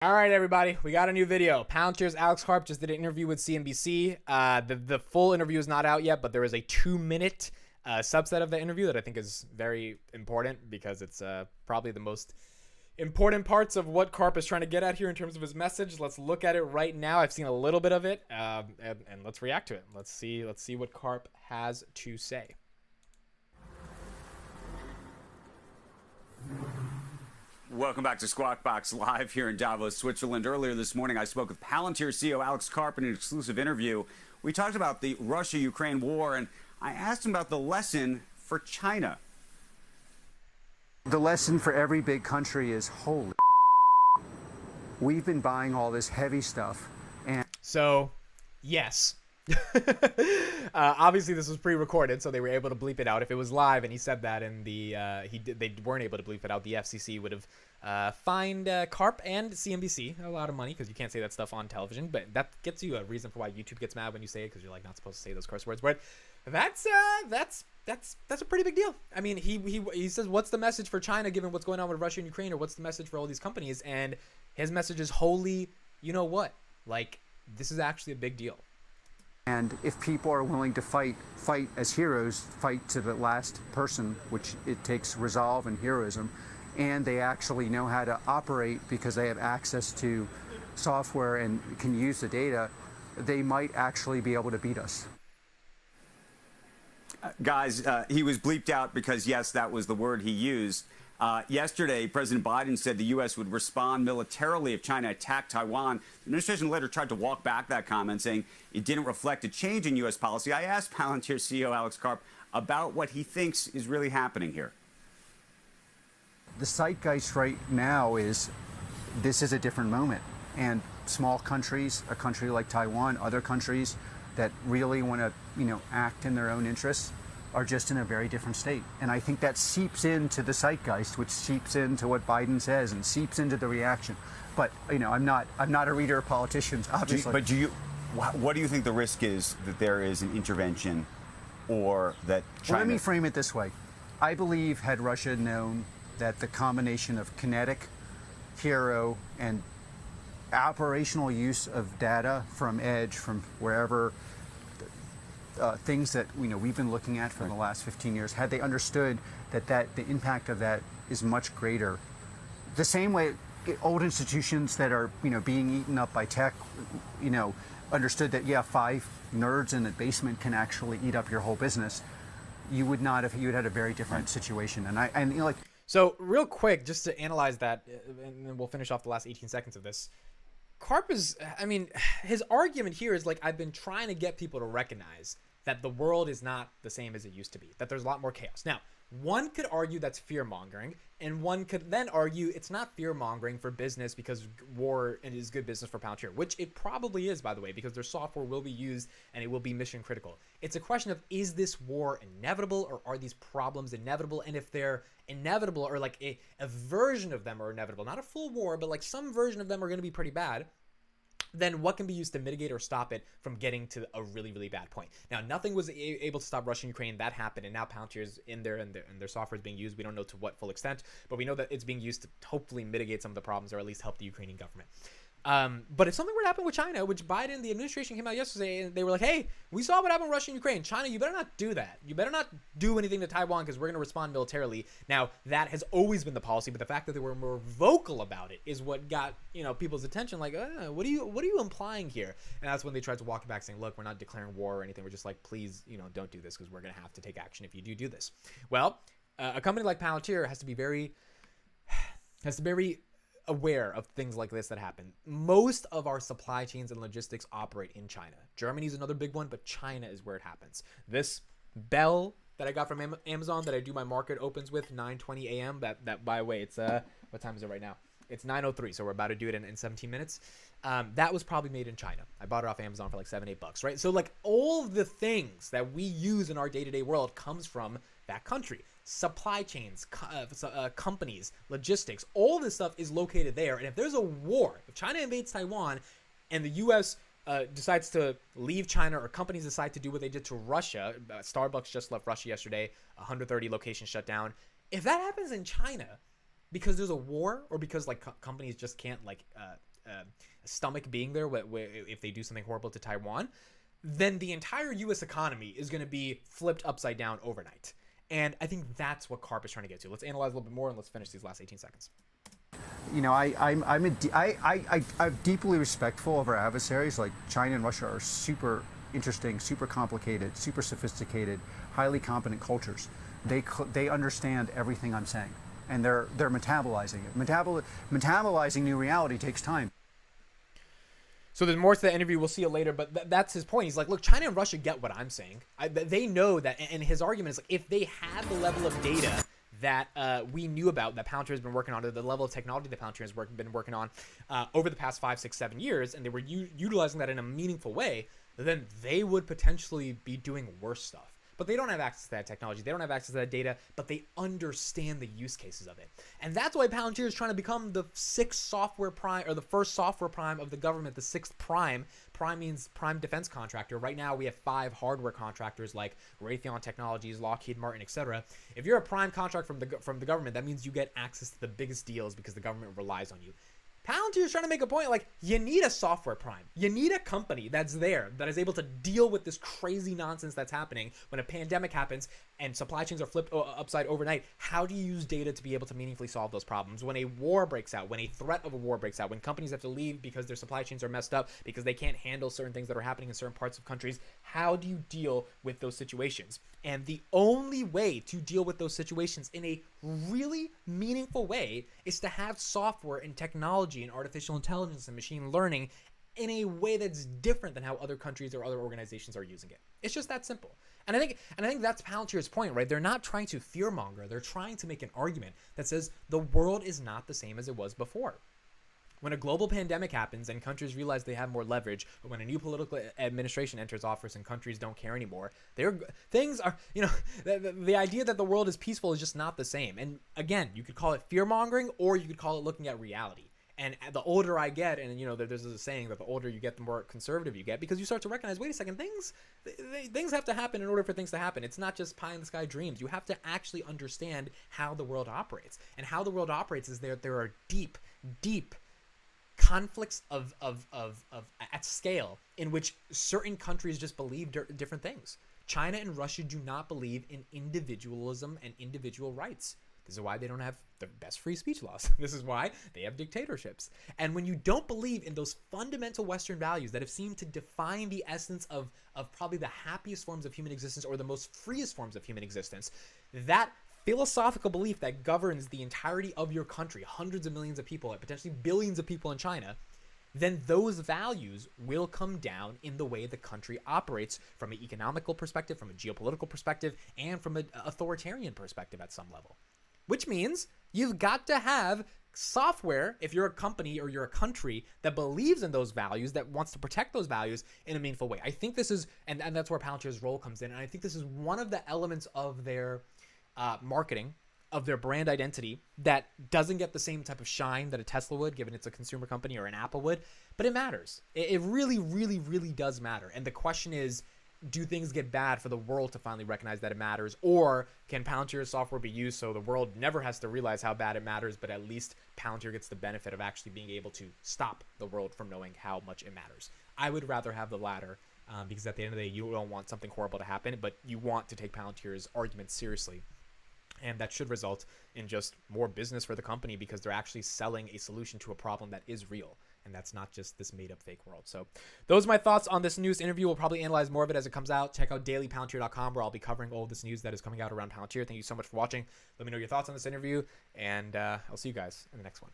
All right, everybody, we got a new video. Palantir's Alex Karp just did an interview with CNBC. The full interview is not out yet, but there is a 2-minute subset of the interview that I think is very important because it's probably the most important parts of what Karp is trying to get at here in terms of his message. Let's look at it right now. I've seen a little bit of it, and let's react to it. Let's see what Karp has to say. Welcome back to Squawk Box Live here in Davos, Switzerland. Earlier this morning, I spoke with Palantir CEO Alex Karp in an exclusive interview. We talked about the Russia-Ukraine war, and I asked him about the lesson for China. The lesson for every big country is, holy, we've been buying all this heavy stuff. And so, yes. Obviously this was pre-recorded, so they were able to bleep it out. If it was live and he said that and they weren't able to bleep it out, the FCC would have fined Karp and CNBC a lot of money because you can't say that stuff on television. But that gets you a reason for why YouTube gets mad when you say it, because you're like not supposed to say those curse words. But that's a pretty big deal. I mean, he says, what's the message for China given what's going on with Russia and Ukraine, or what's the message for all these companies? And his message is, holy, you know what? Like, this is actually a big deal. And if people are willing to fight as heroes, fight to the last person, which it takes resolve and heroism, and they actually know how to operate because they have access to software and can use the data, they might actually be able to beat us. Guys, he was bleeped out because, yes, that was the word he used. Yesterday, President Biden said the U.S. would respond militarily if China attacked Taiwan. The administration later tried to walk back that comment, saying it didn't reflect a change in U.S. policy. I asked Palantir CEO Alex Karp about what he thinks is really happening here. The zeitgeist right now is this is a different moment. And small countries, a country like Taiwan, other countries that really want to, act in their own interests, are just in a very different state. And I think that seeps into the zeitgeist, which seeps into what Biden says and seeps into the reaction. But, I'm not a reader of politicians, obviously. What do you think the risk is that there is an intervention or that China... Well, let me frame it this way. I believe had Russia known that the combination of kinetic, hero, and operational use of data from edge, from wherever, things that we've been looking at for the last 15 years, had they understood that the impact of that is much greater. The same way old institutions that are being eaten up by tech, understood that 5 nerds in the basement can actually eat up your whole business, you would had a very different situation. So real quick, just to analyze that, and then we'll finish off the last 18 seconds of this. Karp is, his argument here is like, I've been trying to get people to recognize that the world is not the same as it used to be, that there's a lot more chaos. Now, one could argue that's fear-mongering, and one could then argue it's not fear-mongering for business because war is good business for Palantir, which it probably is, by the way, because their software will be used and it will be mission-critical. It's a question of, is this war inevitable, or are these problems inevitable? And if they're inevitable, or like a version of them are inevitable, not a full war, but like some version of them are going to be pretty bad, then what can be used to mitigate or stop it from getting to a really, really bad point? Now, nothing was able to stop Russia and Ukraine. That happened, and now Palantir is in there, and their software is being used. We don't know to what full extent, but we know that it's being used to hopefully mitigate some of the problems, or at least help the Ukrainian government. But if something were to happen with China, which Biden, the administration came out yesterday, and they were like, hey, we saw what happened with Russia and Ukraine. China, you better not do that. You better not do anything to Taiwan because we're going to respond militarily. Now, that has always been the policy, but the fact that they were more vocal about it is what got, people's attention. Like, what are you implying here? And that's when they tried to walk it back, saying, look, we're not declaring war or anything. We're just like, please, don't do this because we're going to have to take action if you do this. Well, a company like Palantir has to be very aware of things like this that happen. Most of our supply chains and logistics operate in China. Germany's another big one, but China is where it happens. This bell that I got from Amazon that I do my market opens with, 9:20 a.m. That by the way, it's what time is it right now? It's 9:03, so we're about to do it in 17 minutes. That was probably made in China. I bought it off Amazon for like $7-8, right? So like all of the things that we use in our day-to-day world comes from that country. Supply chains, companies, logistics, all this stuff is located there. And if there's a war, if China invades Taiwan and the U.S. Decides to leave China, or companies decide to do what they did to Russia, Starbucks just left Russia yesterday, 130 locations shut down. If that happens in China, because there's a war, or because like companies just can't like stomach being there if they do something horrible to Taiwan, then the entire U.S. economy is going to be flipped upside down overnight. And I think that's what Karp is trying to get to. Let's analyze a little bit more and let's finish these last 18 seconds. You know, I'm deeply respectful of our adversaries. Like China and Russia are super interesting, super complicated, super sophisticated, highly competent cultures. They understand everything I'm saying, and they're metabolizing it. Metabolizing new reality takes time. So there's more to the interview. We'll see it later, but that's his point. He's like, look, China and Russia get what I'm saying. They know that, and his argument is like, if they had the level of data that we knew about, that Palantir has been working on, or the level of technology that Palantir has been working on over the past 5, 6, 7 years, and they were utilizing that in a meaningful way, then they would potentially be doing worse stuff. But they don't have access to that technology. They don't have access to that data, but they understand the use cases of it. And that's why Palantir is trying to become the 6th software prime, or the first software prime of the government, the 6th prime. Prime means prime defense contractor. Right now, we have 5 hardware contractors like Raytheon Technologies, Lockheed Martin, etc. If you're a prime contract from the government, that means you get access to the biggest deals because the government relies on you. Palantir is trying to make a point like, you need a software prime. You need a company that's there, that is able to deal with this crazy nonsense that's happening when a pandemic happens and supply chains are flipped upside overnight. How do you use data to be able to meaningfully solve those problems? When a war breaks out, when a threat of a war breaks out, when companies have to leave because their supply chains are messed up, because they can't handle certain things that are happening in certain parts of countries, how do you deal with those situations? And the only way to deal with those situations in a really meaningful way is to have software and technology and artificial intelligence and machine learning in a way that's different than how other countries or other organizations are using it. It's just that simple. And I think that's Palantir's point, right? They're not trying to fearmonger. They're trying to make an argument that says the world is not the same as it was before. When a global pandemic happens and countries realize they have more leverage, but when a new political administration enters office and countries don't care anymore, things are, the idea that the world is peaceful is just not the same. And again, you could call it fear-mongering, or you could call it looking at reality. And the older I get, and there's a saying that the older you get, the more conservative you get, because you start to recognize, wait a second, things have to happen in order for things to happen. It's not just pie in the sky dreams. You have to actually understand how the world operates. And how the world operates is there are deep conflicts of at scale in which certain countries just believe different things. China and Russia do not believe in individualism and individual rights. This is why they don't have the best free speech laws. This is why they have dictatorships. And when you don't believe in those fundamental Western values that have seemed to define the essence of probably the happiest forms of human existence, or the most freest forms of human existence, that philosophical belief that governs the entirety of your country, hundreds of millions of people, and potentially billions of people in China, then those values will come down in the way the country operates from an economical perspective, from a geopolitical perspective, and from an authoritarian perspective at some level. Which means you've got to have software, if you're a company or you're a country that believes in those values, that wants to protect those values in a meaningful way. I think this is, and that's where Palantir's role comes in, and I think this is one of the elements of their marketing, of their brand identity, that doesn't get the same type of shine that a Tesla would, given it's a consumer company, or an Apple would, but it matters. It really, really, really does matter. And the question is, do things get bad for the world to finally recognize that it matters? Or can Palantir's software be used so the world never has to realize how bad it matters, but at least Palantir gets the benefit of actually being able to stop the world from knowing how much it matters? I would rather have the latter, because at the end of the day, you don't want something horrible to happen, but you want to take Palantir's arguments seriously. And that should result in just more business for the company, because they're actually selling a solution to a problem that is real. And that's not just this made-up fake world. So those are my thoughts on this news interview. We'll probably analyze more of it as it comes out. Check out dailypalantir.com, where I'll be covering all of this news that is coming out around Palantir. Thank you so much for watching. Let me know your thoughts on this interview, and I'll see you guys in the next one.